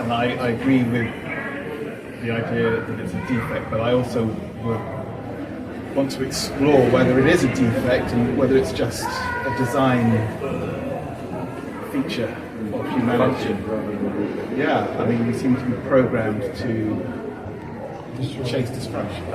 and I agree with the idea that it's a defect, but I also want to explore whether it is a defect and whether it's just a design feature of humanity. Yeah, I mean, we seem to be programmed to chase destruction.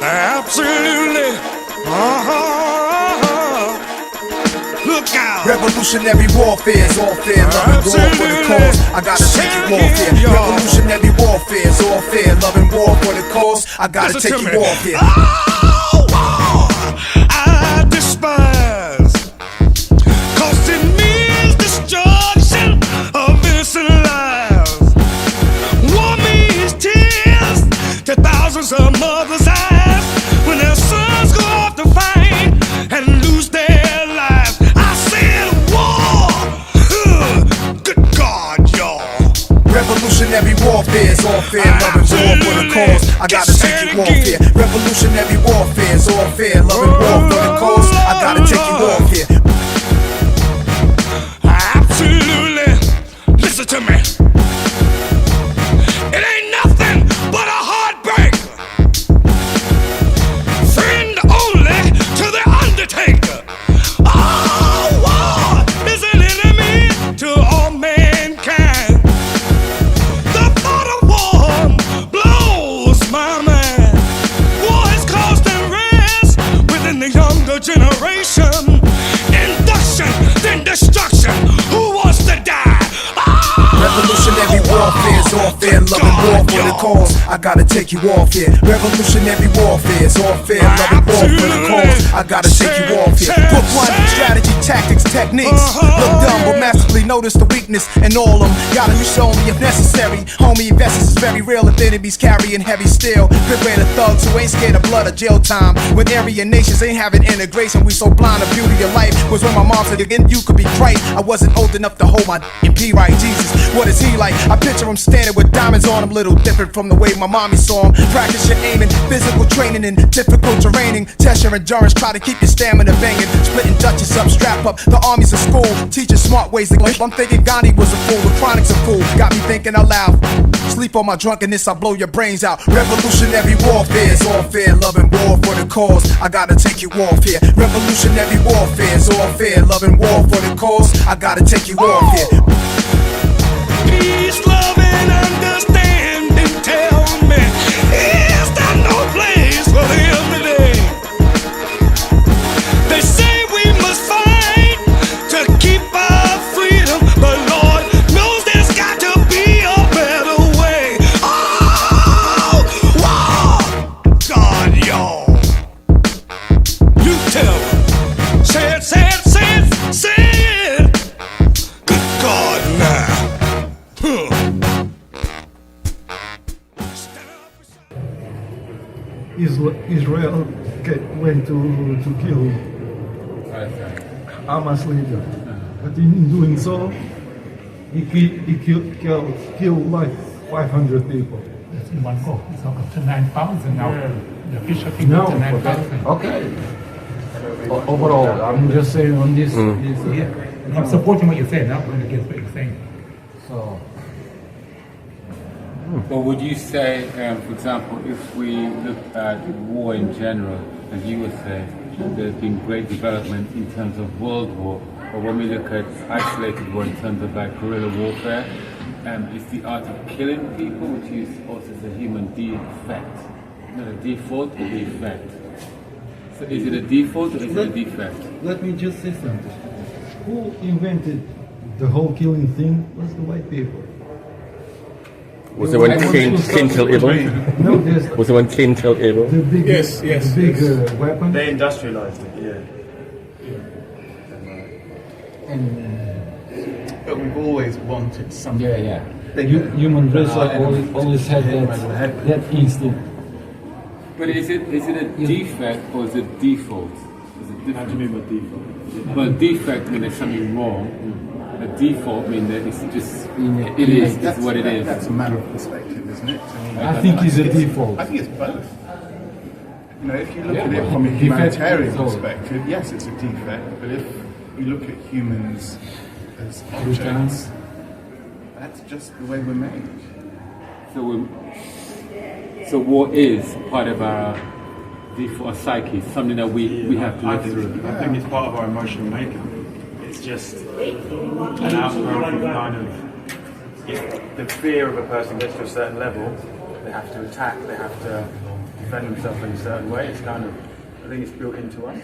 Absolutely. Look out. Revolutionary warfare, love and war for the cause. I gotta take you off here. Revolutionary warfare, love and war for the cause. I gotta take you off here. I despise, cause it means destruction of innocent lives. War means tears to thousands of mothers' eyes when their sons go off to fight and lose their lives. I said war. Good God, y'all. Revolutionary warfare, love and war for the cause. I gotta take you off here. Revolutionary warfare, love and war for the cause. I gotta take you off here. Absolutely. Listen to me. It ain't nothing but a heartbreak. Friend only to the undertaker. Oh, war is an enemy to all mankind. The thought of war blows my mind. War is caused unrest within the younger generation. Induction, then destruction. Who wants to die? Revolutionary warfare, love and war for the cause. I gotta take you off here. Revolutionary warfare, love and war for the cause. I gotta take you off here. Book one, strategy, tactics, techniques. Look dumb, but masterfully notice the weakness in all them. Gotta use only if necessary. Homie, investors is very real if enemies carrying heavy steel. Prepare the thugs who ain't scared of blood or jail time. When area nations ain't having integration, we so blind the beauty of life. Was when my mom said again you could be Christ. I wasn't old enough to hold my P right. Jesus, what is he like? I picture him standing with diamonds on him, little different from the way my mommy saw him. Practice your aiming, physical training in difficult terraining. Test your endurance, try to keep your stamina banging. Splitting Dutchess up, strap up. The army's a school, teaching smart ways to live. I'm thinking Gandhi was a fool, the chronic's a fool. Got me thinking out loud. Sleep on my drunkenness, I blow your brains out. Revolutionary warfare, love and war for the cause. I gotta take you off here. Revolutionary warfare, love and war for the cause. I gotta take you off here. Peace, love, and understanding. Tell me, is there no place for them today? They say we must fight to keep our freedom, but Lord knows there's got to be a better way. Oh, wow, God, y'all. You tell them. Say it, say it, say it, say it. Good God, now. Israel went to kill Hamas leader, but in doing so, he killed like 500 people. In one go, it's up to 9,000 now. The official figure No, to 9,000. okay. Overall, I'm just saying on this. Yeah. I'm supporting what you said, not going against what you're saying. So. Well, would you say, for example, if we look at war in general, as you would say, there's been great development in terms of world war, but when we look at isolated war in terms of like guerrilla warfare, it's the art of killing people, which is also a human defect. Not a default, a defect. So is it a default or is it a defect? Let me just say something. Who invented the whole killing thing was the white people. Was it when Cain killed Abel? No, there's Was it when Cain killed Abel? the big, Yes. the big weapon. They industrialized it, yeah. But we've always wanted something. Human race always had that instinct. But is it a defect or is it default? Is it How do you mean by default? Well, defect means there's something wrong. A default means that it's just it is what it is. That's a matter of perspective, isn't it? I think it's a default. I think it's both. You know, if you look at it from a humanitarian perspective, yes, it's a defect. But if you look at humans as objects, that's just the way we're made. So war is part of our default psyche, something that we have to live through. I think it's part of our emotional makeup. It's just an outgrowth of kind of, if the fear of a person gets to a certain level, they have to attack, they have to defend themselves in a certain way. It's kind of, I think it's built into us.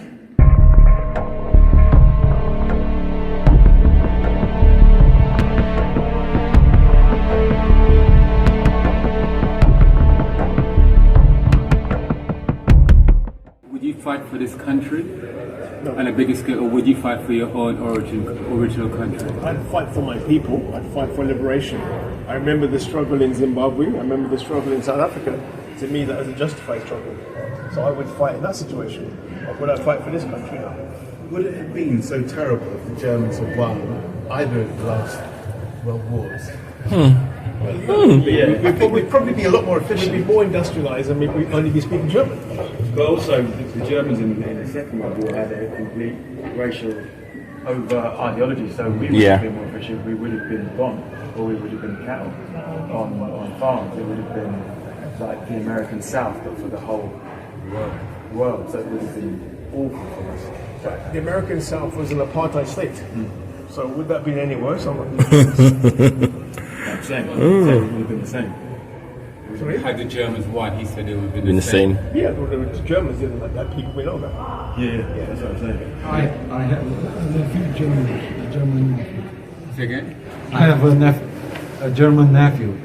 Would you fight for this country on a bigger scale, or would you fight for your own original country? I'd fight for my people. I'd fight for liberation. I remember the struggle in Zimbabwe. I remember the struggle in South Africa. To me, that was a justified struggle. So I would fight in that situation. Or would I fight for this country now? Would it have been so terrible if the Germans had won either of the last world wars? We'd probably be a lot more efficient. We'd be more industrialised and we'd only be speaking German. But also, the Germans in the Second World War had a complete racial over ideology, so we would have been more efficient. We would have been bombed, or we would have been cattle on farms. It would have been like the American South, but for the whole world. So it would have been awful for us. But the American South was an apartheid state. So would that be any worse? I'm not I'm saying it would have been the same. Sorry? Had the Germans won, he said it would have been the same. Yeah, well, the Germans didn't like that. People, we know that. Yeah, that's what I'm saying. I have a few German. Say again? I have a German nephew.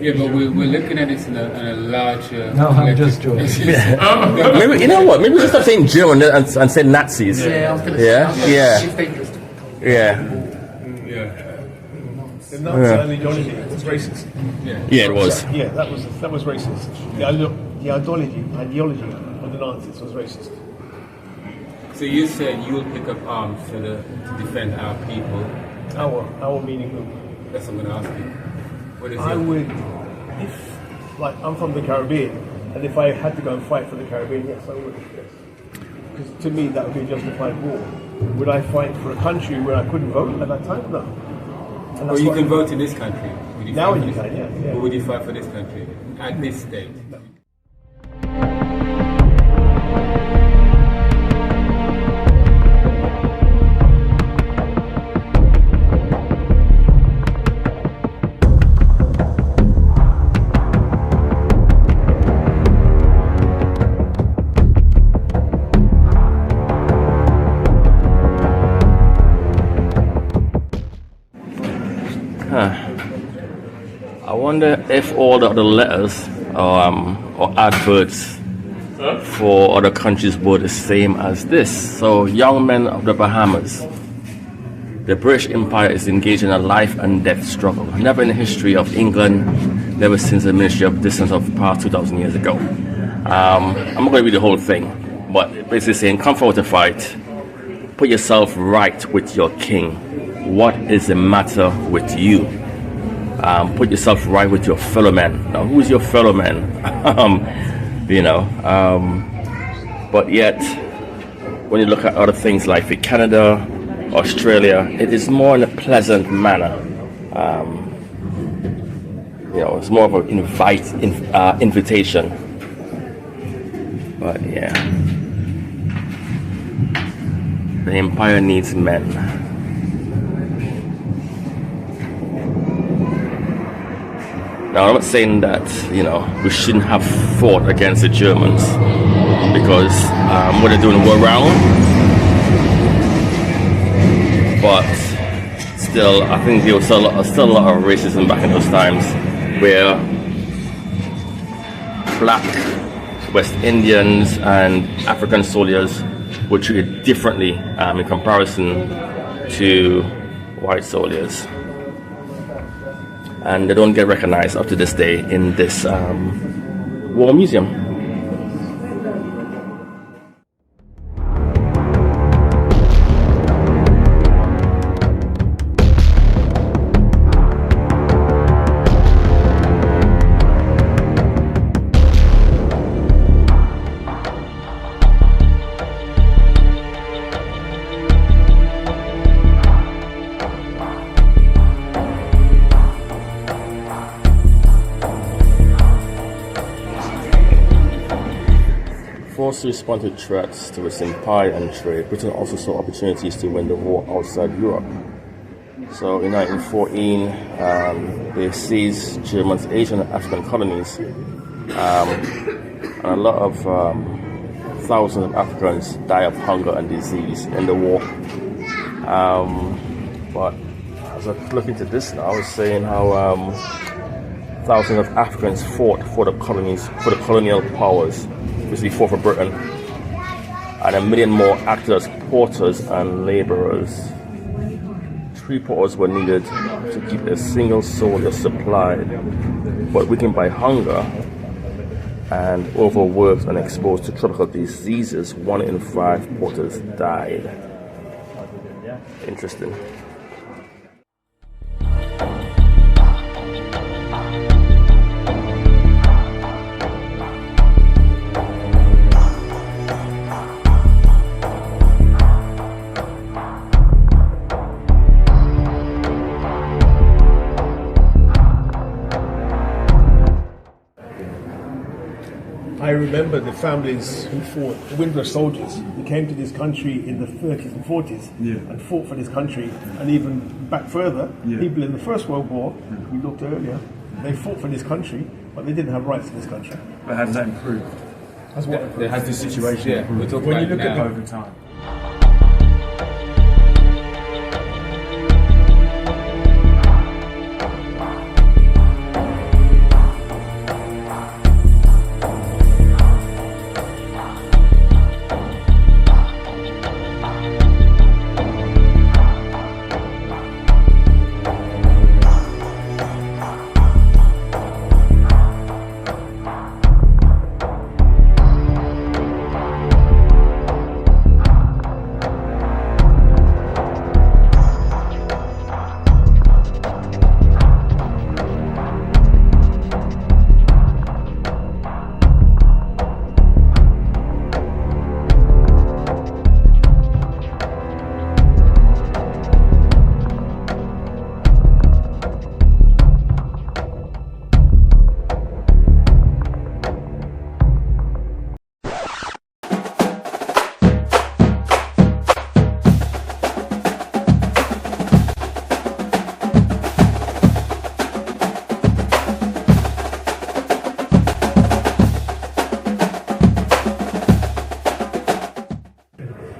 Yeah, but we're looking at this in a larger. No, I'm just joking. Maybe you know what? Maybe we stop saying German and say Nazis. Yeah, I was going to Yeah, say. yeah. It's dangerous. Yeah. The Nazi ideology was racist. Yeah, it was. Yeah, that was racist. The ideology of the Nazis was racist. So you said you will pick up arms to defend our people. Our meaning who? That's what I'm going to ask you. What is I would, if, like, I'm from the Caribbean, and if I had to go and fight for the Caribbean, yes, I would. Yes. Because to me, that would be a justified war. Would I fight for a country where I couldn't vote at that time? No. Or you can vote in this country. Now you can, yeah. Or would you fight for this country at this stage? I wonder if all the other letters or adverts for other countries were the same as this. So, young men of the Bahamas. The British Empire is engaged in a life and death struggle. Never in the history of England, never since the Ministry of Distance of past 2,000 years ago. I'm not going to read the whole thing, but basically saying, come forward to fight. Put yourself right with your king. What is the matter with you? Put yourself right with your fellow man. Now, who is your fellow man? But yet, when you look at other things like the Canada, Australia, it is more in a pleasant manner. It's more of an invitation. But yeah, the empire needs men. Now, I'm not saying that, we shouldn't have fought against the Germans because what they're doing were wrong. But still, I think there was still a lot of racism back in those times. where black West Indians and African soldiers were treated differently in comparison to white soldiers. And they don't get recognized up to this day in this war museum. To respond to threats to its empire and trade, Britain also saw opportunities to win the war outside Europe. So in 1914, they seized Germany's Asian and African colonies, and a lot of thousands of Africans died of hunger and disease in the war. But as I look into this now, I was saying how thousands of Africans fought for the colonies, for the colonial powers. They fought for Britain, and 1 million more acted as porters and laborers. 3 porters were needed to keep a single soldier supplied, but weakened by hunger and overworked and exposed to tropical diseases, 1 in 5 porters died. Interesting. I remember the families who fought, the Windsor soldiers, who came to this country in the 30s and 40s and fought for this country, and even back further, people in the First World War, we looked earlier, they fought for this country, but they didn't have rights in this country. But how does that improve? That's what Has the situation improved? When you look at it over time.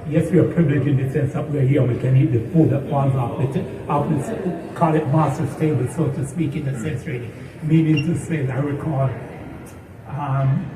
Yes, we are privileged in the sense that we're here. We can eat the food that falls off the call it master's table, so to speak, in a sense, really. Meaning to say that I recall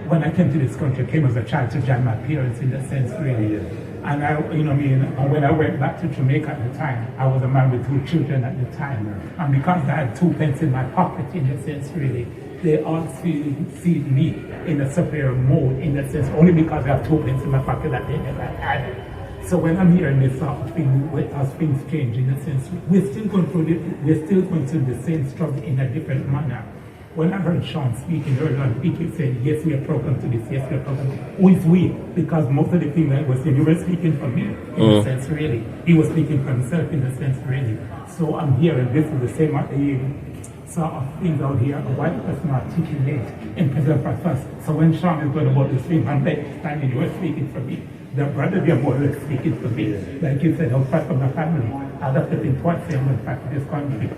when I came to this country, I came as a child to join my parents in a sense, really. And when I went back to Jamaica at the time, I was a man with 2 children at the time. And because I had 2 pence in my pocket, in a sense, really, they all see me in a superior mode, in a sense, only because I have 2 pence in my pocket that they never had. So when I'm hearing this sort of thing, as things change, in a sense, we're still going through the same struggle in a different manner. When I heard Sean speaking earlier on, he kept saying, yes, we are programmed to this, yes, we are programmed to this. Who is we? Because most of the things that was saying, you were speaking for me, in a sense, really. He was speaking for himself, in a sense, really. So I'm hearing this is the same sort of things out here, a white person articulate in present purpose. So when Sean is going about this thing, I'm like, standing, you were speaking for me. The brother, they are more or less speaking for me. Like you said, I'll fight for my family. I'll have to think twice, I'm going to fight for this country.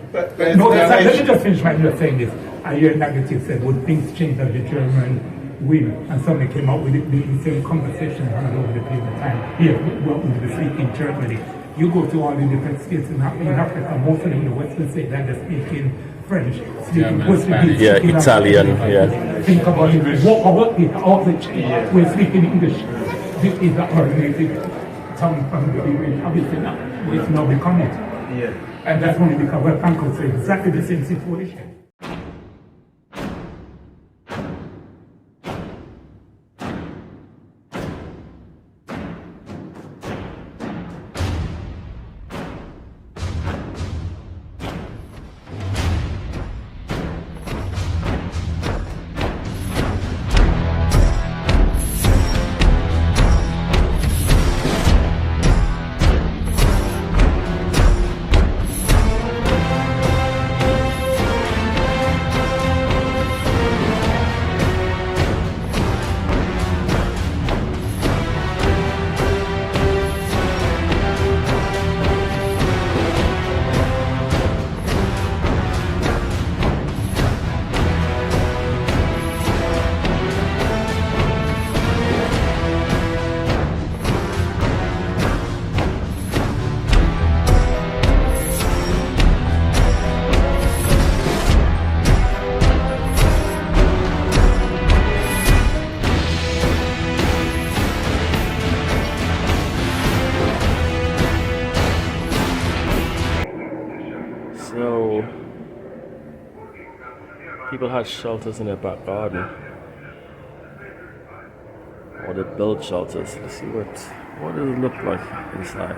No, let me just finish my saying this. I hear negative said, would things change as the German win? And somebody came out with the same conversation all over the place at the time. Here, welcome to the speak in Germany. You go to all the different states in Africa, most of them in the Western state that they're speaking French, German, Spanish. Yeah, Italian, yeah. Think about it. What is all the change? We're speaking English. This is the originated tongue from the beginning. Obviously now, it's now become it. Yeah. And that's only because we're Franco, so exactly the same situation. So, people had shelters in their back garden, or they built shelters. Let's see what does it look like inside.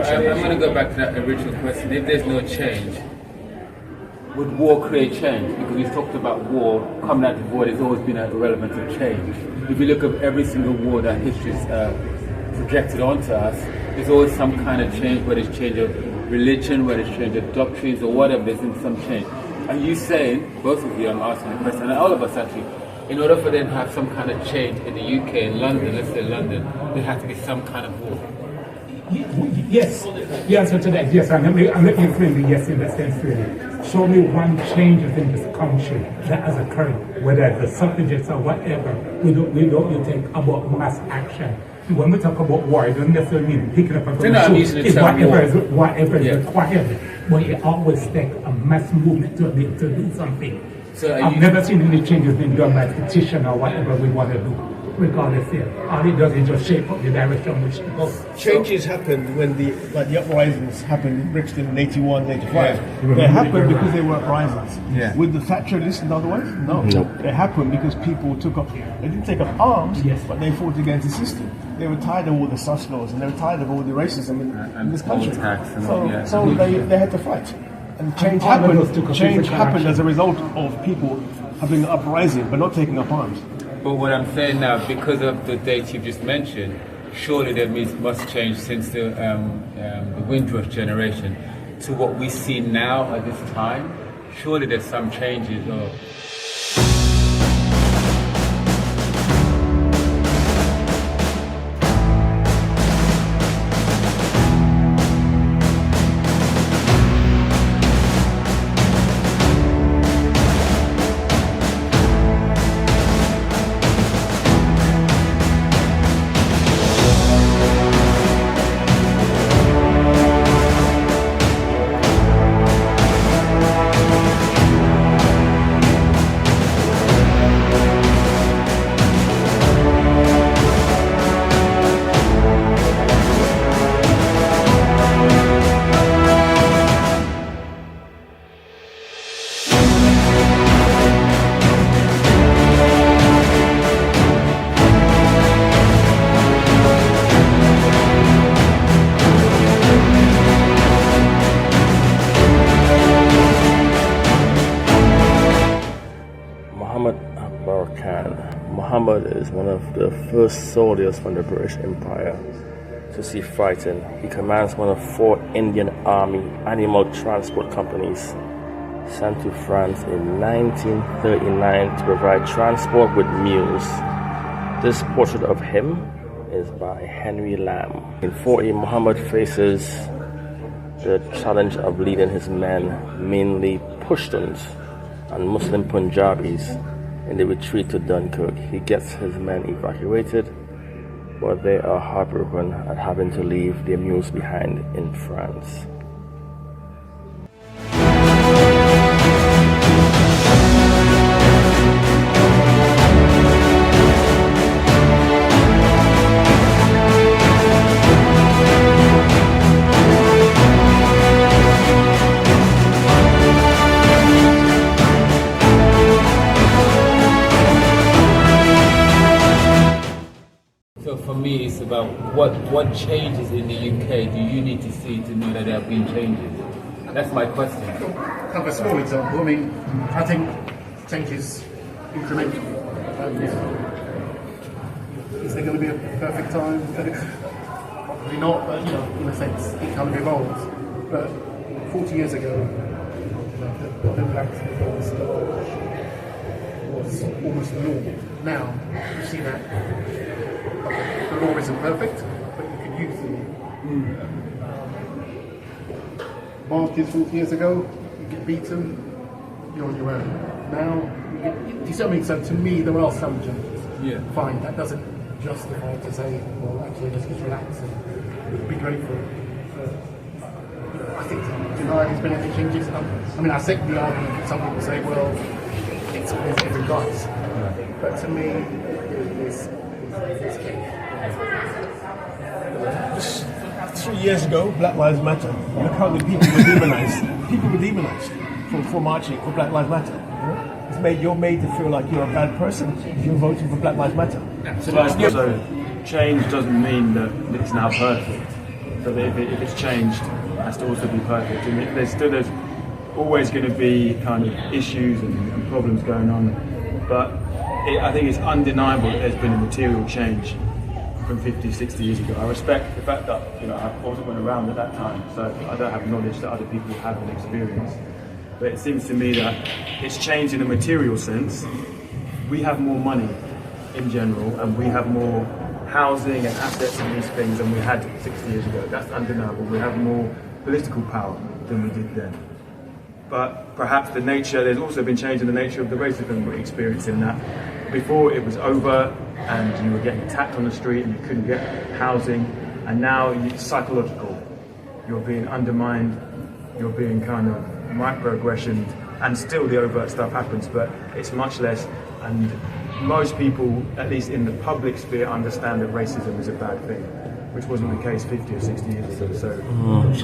I'm going to go back to that original question. If there's no change, would war create change? Because we talked about war, coming out of war, there's always been a relevance of change. If you look at every single war that history's projected onto us, there's always some kind of change, whether it's change of religion, whether it's change of doctrines or whatever, there's been some change. Are you saying, both of you, I'm asking the question, and all of us actually, in order for them to have some kind of change in the UK, in London, let's say London, there has to be some kind of war? Yes, the answer to that is yes, and let me explain the yes in the sense really. Show me one change within this country that has occurred, whether it's the suffragettes or whatever. We don't think about mass action. When we talk about war, it doesn't necessarily mean picking up a gun. It's whatever is required, but it always takes a mass movement to be able to do something. So I've never seen any changes being done by petition or whatever we want to do. Regardless here, all it does is just shape up the direction which it goes. Changes happened when the uprisings happened in Brixton in 81, 85. Yeah. They happened because they were uprisings. Yeah. With the Thatcherists and otherwise? No. They happened because people took up, they didn't take up arms, but they fought against the system. They were tired of all the sus laws and they were tired of all the racism in this country. So they had to fight. And change happened. Change happened as a result of people having an uprising but not taking up arms. But what I'm saying now, because of the dates you've just mentioned, surely there must change since the Windrush generation to what we see now at this time. Surely there's some changes. Muhammad is one of the first soldiers from the British Empire to see fighting. He commands one of 4 Indian Army animal transport companies sent to France in 1939 to provide transport with mules. This portrait of him is by Henry Lamb. In 40, Muhammad faces the challenge of leading his men, mainly Pashtuns and Muslim Punjabis, in the retreat to Dunkirk. He gets his men evacuated, but they are heartbroken at having to leave their mules behind in France. So for me, it's about what changes in the UK do you need to see to know that there have been changes? That's my question. Kind of a small example. I mean, I think change is incremental. Is there going to be a perfect time? Probably not, but in a sense, it kind of evolves. But 40 years ago, the black was almost normal. Now, you see that the law isn't perfect, but you can use the marches 40 years ago, you get beaten, you're on your own. Now, do you see what I mean? So to me, there are some changes. Yeah. Fine, that doesn't justify to say, well, actually, let's just relax and be grateful. I think denied has been any changes. I mean, I second the argument that some people say, well, it's always different guys. But to me, it's 3 years ago, Black Lives Matter. Look how many people were demonized. People were demonized for marching for Black Lives Matter. You're made to feel like you're a bad person if you're voting for Black Lives Matter. So change doesn't mean that it's now perfect. So if it's changed, it has to also be perfect. And there's always going to be kind of issues and problems going on. But I think it's undeniable that there's been a material change from 50, 60 years ago. I respect the fact that I wasn't around at that time, so I don't have knowledge that other people have and experience. But it seems to me that it's changed in a material sense. We have more money in general, and we have more housing and assets and these things than we had 60 years ago. That's undeniable. We have more political power than we did then. But perhaps there's also been change in the nature of the racism we're experiencing. That before it was over and you were getting attacked on the street and you couldn't get housing, and now it's psychological. You're being undermined, you're being kind of microaggressioned, and still the overt stuff happens, but it's much less. And most people, at least in the public sphere, understand that racism is a bad thing, which wasn't the case 50 or 60 years ago. So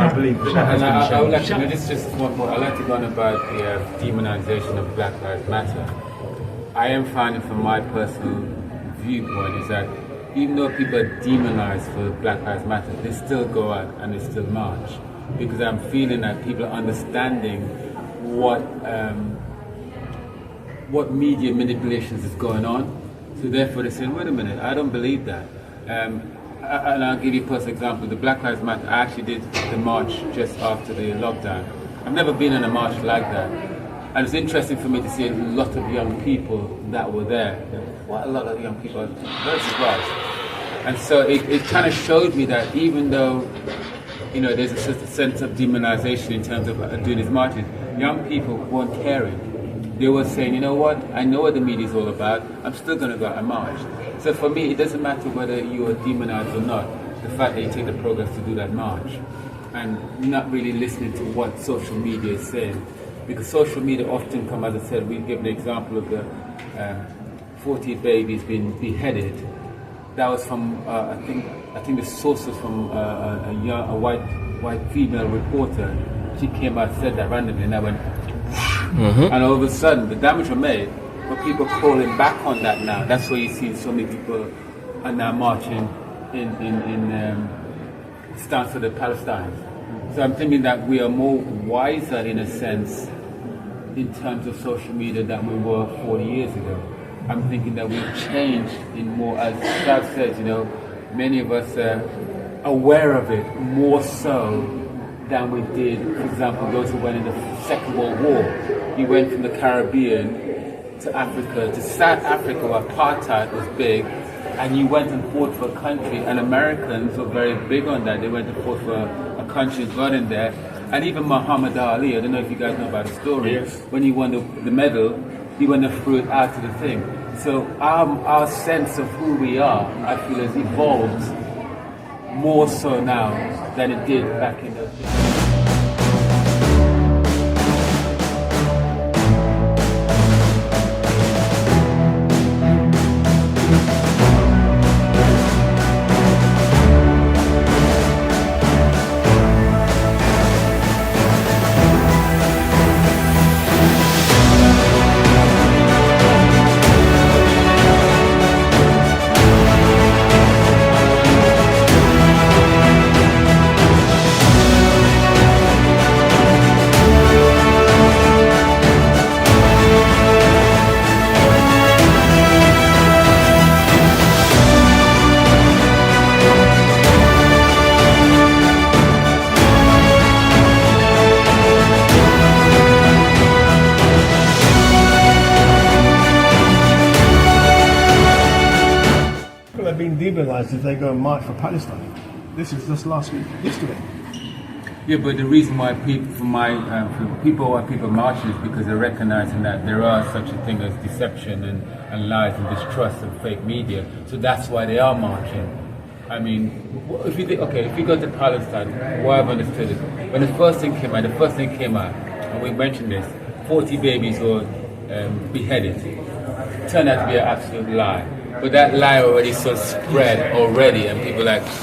I believe that has been changed. I would like to, just one more. I'd like to go on about the demonization of Black Lives Matter. I am finding, from my personal viewpoint, is that even though people are demonized for Black Lives Matter, they still go out and they still march, because I'm feeling that people are understanding what media manipulations is going on. So therefore they say, wait a minute, I don't believe that. And I'll give you a personal example. The Black Lives Matter, I actually did the march just after the lockdown. I've never been on a march like that. And it's interesting for me to see a lot of young people that were there. What a lot of young people, very surprised. And so it kind of showed me that even though there's a sense of demonization in terms of doing these marches, young people weren't caring. They were saying, you know what, I know what the media is all about, I'm still going to go out and march. So for me, it doesn't matter whether you are demonized or not, the fact that you take the progress to do that march, and not really listening to what social media is saying. Because social media often come, as I said, we give the example of the 40 babies being beheaded. That was from, I think the source was from a white female reporter. She came out and said that randomly, and I went, and all of a sudden the damage was made, but people calling back on that now. That's why you see so many people are now marching in stance for the Palestine. So I'm thinking that we are more wiser in a sense in terms of social media than we were 40 years ago. I'm thinking that we've changed in more, as Trav said, you know, many of us are aware of it more so than we did, for example, those who went in the Second World War. You went from the Caribbean to Africa, to South Africa where apartheid was big, and you went and fought for a country, and Americans were very big on that. They went and fought for a country and got in there. And even Muhammad Ali, I don't know if you guys know about the story, yes. When he won the medal, he went and threw it out to the thing. So our sense of who we are, I feel, has evolved more so now than it did back in those days. If they go and march for Palestine. This is just last week, yesterday. Yeah, but the reason why people marching is because they're recognizing that there are such a thing as deception and lies and distrust of fake media. So that's why they are marching. I mean, if you go to Palestine, why I've understood it, when the first thing came out, and we mentioned this, 40 babies were beheaded. It turned out to be an absolute lie. But that lie already sort of spread already, and people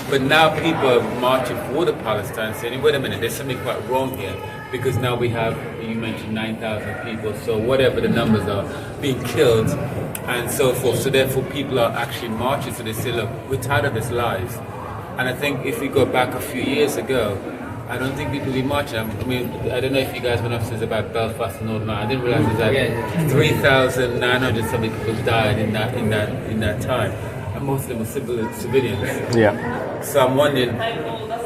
but now people are marching for the Palestine, saying, wait a minute, there's something quite wrong here, because now we have, you mentioned 9,000 people, so whatever the numbers are, being killed, and so forth. So therefore people are actually marching, so they say, look, we're tired of this lies. And I think if we go back a few years ago, I don't think people will be marching. I mean, I don't know if you guys went upstairs about Belfast and Northern Ireland. I didn't realise that 3,900 something people died in that time, and most of them were civilians. Yeah. So I'm wondering,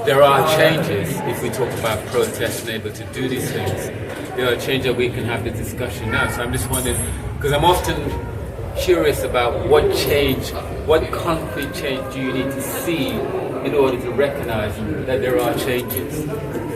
there are changes if we talk about protests and able to do these things. There are changes that we can have this discussion now. So I'm just wondering, because I'm often curious about what concrete change do you need to see in order to recognize that there are changes.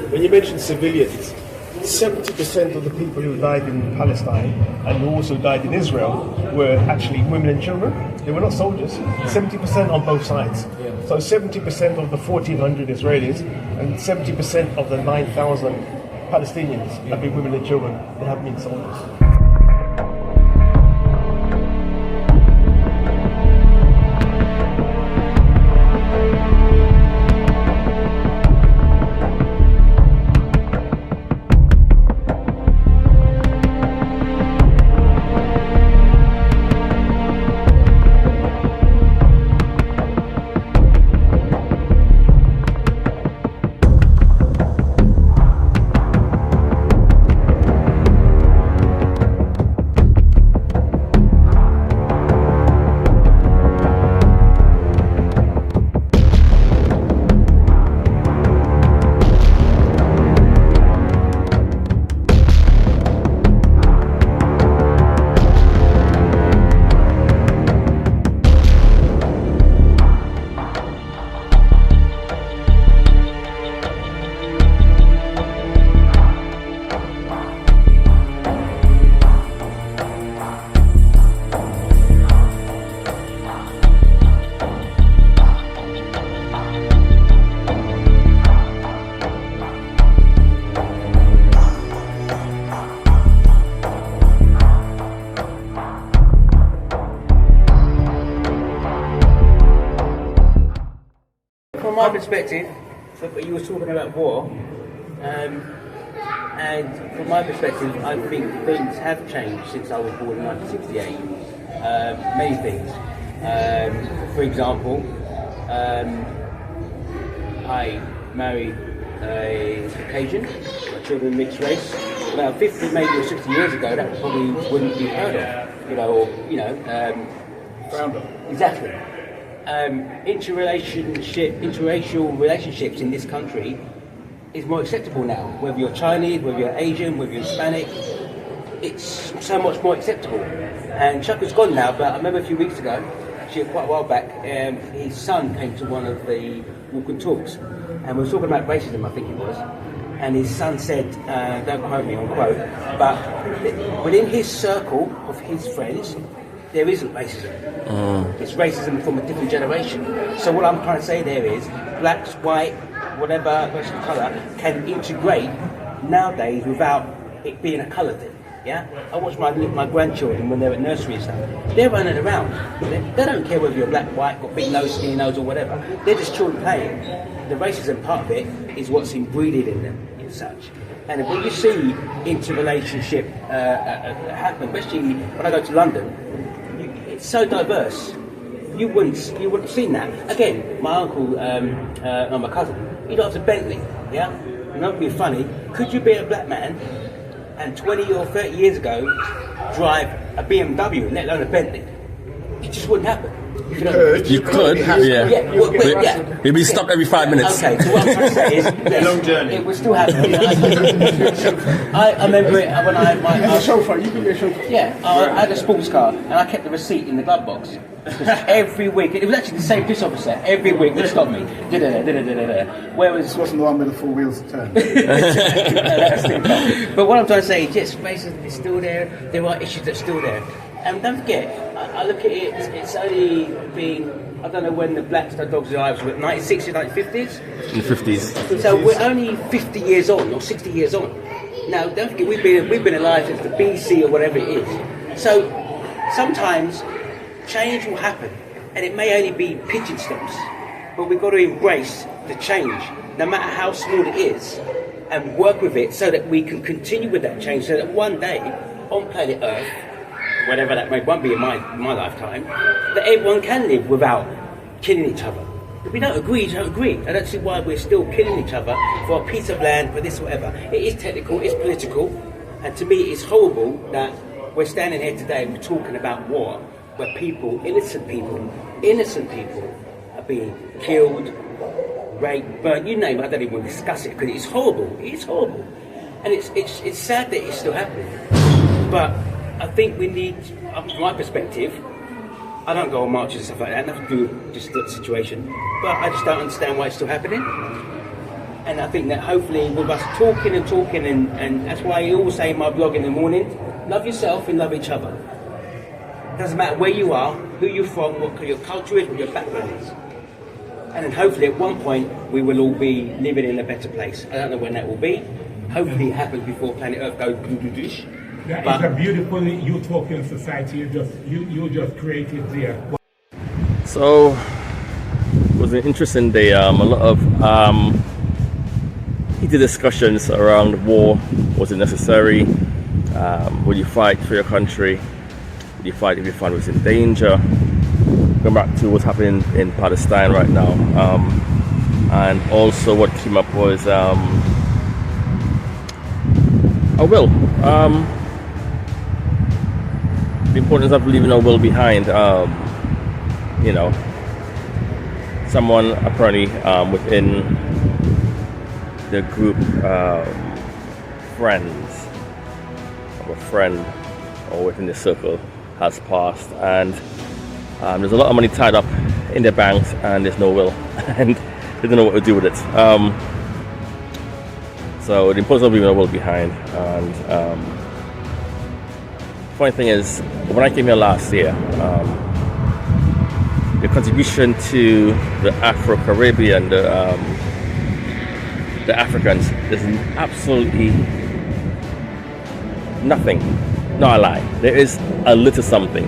When you mention civilians, 70% of the people who died in Palestine and who also died in Israel were actually women and children. They were not soldiers. 70% on both sides. So 70% of the 1,400 Israelis and 70% of the 9,000 Palestinians have been women and children. They haven't been soldiers. My perspective, you were talking about war, and from my perspective, I think things have changed since I was born in 1968. Many things. For example, I married a Caucasian, my children mixed race. About 50, maybe or 60 years ago, that probably wouldn't be heard of. Founder. Exactly. Interracial relationships in this country is more acceptable now. Whether you're Chinese, whether you're Asian, whether you're Hispanic, it's so much more acceptable. And Chuck is gone now, but I remember a few weeks ago, actually quite a while back, his son came to one of the walk and talks, and we were talking about racism, I think it was, and his son said, don't quote me on quote, but within his circle of his friends, there isn't racism. It's racism from a different generation. So what I'm trying to say there is, blacks, white, whatever racial colour can integrate nowadays without it being a colour thing. Yeah, I watch my grandchildren when they're at nursery and stuff. They're running around. They don't care whether you're black, white, got big nose, skinny nose, or whatever. They're just children playing. The racism part of it is what's inbreeded in them, in such. And when you see interrelationship happen, especially when I go to London, it's so diverse. You wouldn't have seen that. Again, my uncle and my cousin, he drives a Bentley. Yeah, not being funny. Could you be a black man and 20 or 30 years ago drive a BMW, let alone a Bentley? It just wouldn't happen. You could, yeah. You'd be stopped every 5 minutes. Okay, so what I'm trying to say is, yes, long journey. It would still happen. I remember it when I had my... As a chauffeur, you could be a chauffeur. Yeah, I had a sports car, and I kept the receipt in the glove box. Every week, it was actually the same police officer. Every week would stop me. Whereas This wasn't the one with the 4 wheels to turn. But what I'm trying to say is, yes, racism is still there. There are issues that are still there. And don't forget, I look at it, it's only been, I don't know when the Black Star Dogs' lives were, 1960s, 1950s? In the 50s. So we're only 50 years on, or 60 years on. Now, don't forget, we've been alive since the BC or whatever it is. So sometimes change will happen, and it may only be pigeon steps, but we've got to embrace the change, no matter how small it is, and work with it so that we can continue with that change, so that one day on planet Earth, whatever that may won't be in my lifetime, that everyone can live without killing each other. If we don't agree, you don't agree. I don't see why we're still killing each other for a piece of land, for this, whatever. It is technical, it's political, and to me it's horrible that we're standing here today and we're talking about war, where people, innocent people are being killed, raped, burnt, you name it. I don't even want to discuss it because it's horrible. It's horrible. And it's sad that it's still happening. But I think we need, from my perspective, I don't go on marches and stuff like that, nothing to do with just the situation, but I just don't understand why it's still happening. And I think that hopefully with us talking, and that's why I always say in my blog in the morning, love yourself and love each other. It doesn't matter where you are, who you're from, what your culture is, what your background is. And then hopefully at one point we will all be living in a better place. I don't know when that will be. Hopefully it happens before planet Earth goes do-do-dish. Yeah, it's a beautiful utopian society you just created there. So it was an interesting day. A lot of heated discussions around war. Was it necessary? Would you fight for your country? Would you fight if you found it was in danger? Going back to what's happening in Palestine right now, and also what came up was a will. The importance of leaving a will behind. You know, someone apparently within the group, friends of a friend or within the circle has passed, and there's a lot of money tied up in their banks, and there's no will, and they don't know what to do with it. So the importance of leaving a will behind. And funny thing is, when I came here last year, the contribution to the Afro-Caribbean, the Africans, is absolutely nothing. No, I lie. There is a little something.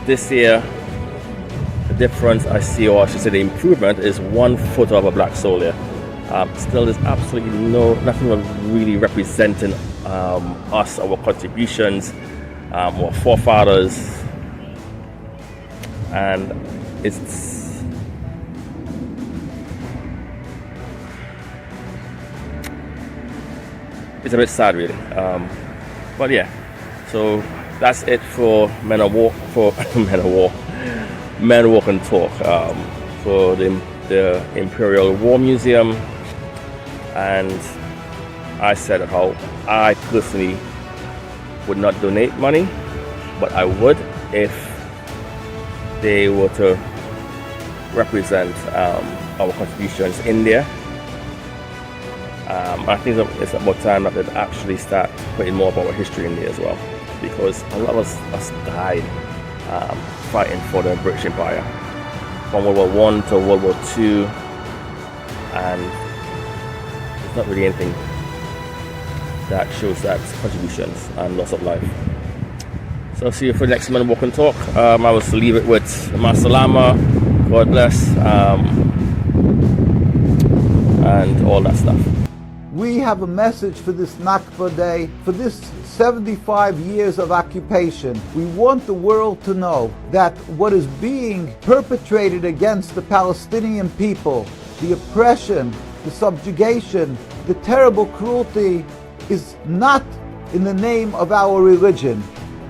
This year, the difference I see, or I should say the improvement, is 1 photo of a black soldier. Still, there's absolutely nothing really representing us, our contributions, our forefathers, and it's a bit sad, really. But yeah, so that's it for Men of War, for Men Walk and Talk, for the Imperial War Museum. And I said how I personally would not donate money, but I would if they were to represent our contributions in there. I think it's about time that they actually start putting more of our history in there as well, because a lot of us died fighting for the British Empire from World War I to World War II, and there's not really anything that shows that contributions and loss of life. So see you for the next Men Walk and Talk. I will leave it with Masalama, God bless, and all that stuff. We have a message for this Nakba Day, for this 75 years of occupation. We want the world to know that what is being perpetrated against the Palestinian people, the oppression, the subjugation, the terrible cruelty, is not in the name of our religion.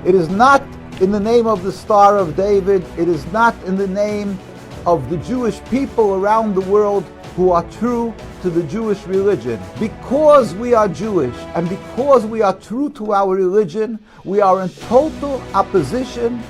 It is not in the name of the Star of David. It is not in the name of the Jewish people around the world who are true to the Jewish religion. Because we are Jewish and because we are true to our religion, we are in total opposition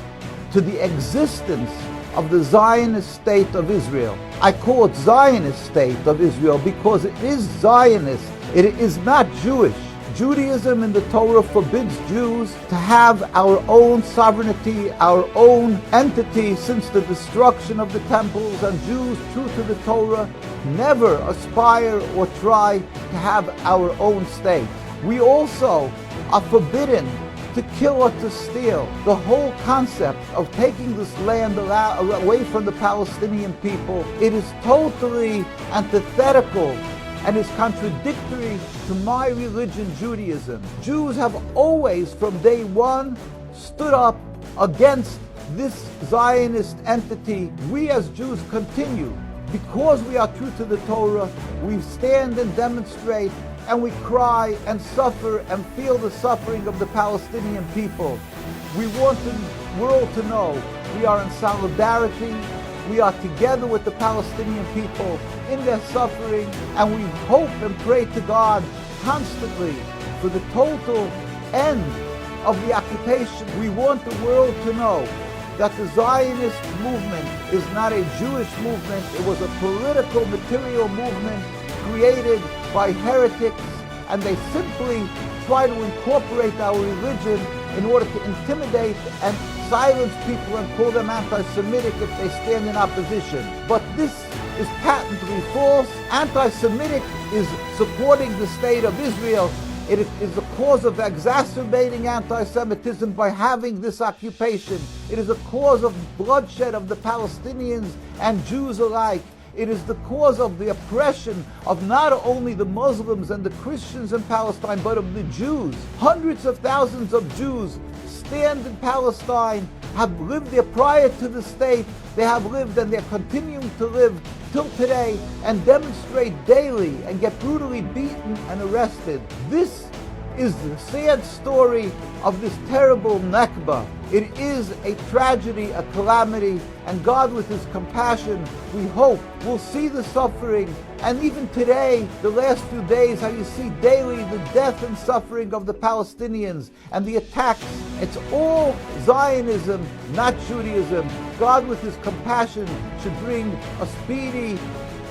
to the existence of the Zionist state of Israel. I call it Zionist state of Israel because it is Zionist. It is not Jewish. Judaism in the Torah forbids Jews to have our own sovereignty, our own entity since the destruction of the temples, and Jews, true to the Torah, never aspire or try to have our own state. We also are forbidden to kill or to steal. The whole concept of taking this land away from the Palestinian people, it is totally antithetical and is contradictory to my religion, Judaism. Jews have always, from day one, stood up against this Zionist entity. We as Jews continue. Because we are true to the Torah, we stand and demonstrate, and we cry and suffer and feel the suffering of the Palestinian people. We want the world to know we are in solidarity. We are together with the Palestinian people in their suffering, and we hope and pray to God constantly for the total end of the occupation. We want the world to know that the Zionist movement is not a Jewish movement. It was a political, material movement created by heretics, and they simply try to incorporate our religion in order to intimidate and silence people and call them anti-Semitic if they stand in opposition. But this is patently false. Anti-Semitic is supporting the state of Israel. It is the cause of exacerbating anti-Semitism by having this occupation. It is a cause of bloodshed of the Palestinians and Jews alike. It is the cause of the oppression of not only the Muslims and the Christians in Palestine, but of the Jews. Hundreds of thousands of Jews stand in Palestine, have lived there prior to the state. They have lived and they're continuing to live till today and demonstrate daily and get brutally beaten and arrested. This is the sad story of this terrible Nakba. It is a tragedy, a calamity, and God with His compassion, we hope, will see the suffering. And even today, the last few days, how you see daily the death and suffering of the Palestinians and the attacks. It's all Zionism, not Judaism. God with His compassion should bring a speedy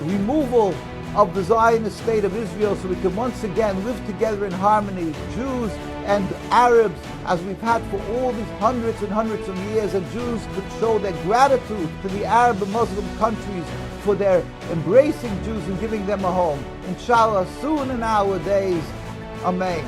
removal of the Zionist state of Israel so we can once again live together in harmony, Jews and Arabs, as we've had for all these hundreds and hundreds of years, and Jews would show their gratitude to the Arab and Muslim countries for their embracing Jews and giving them a home. Inshallah, soon in our days. Amen.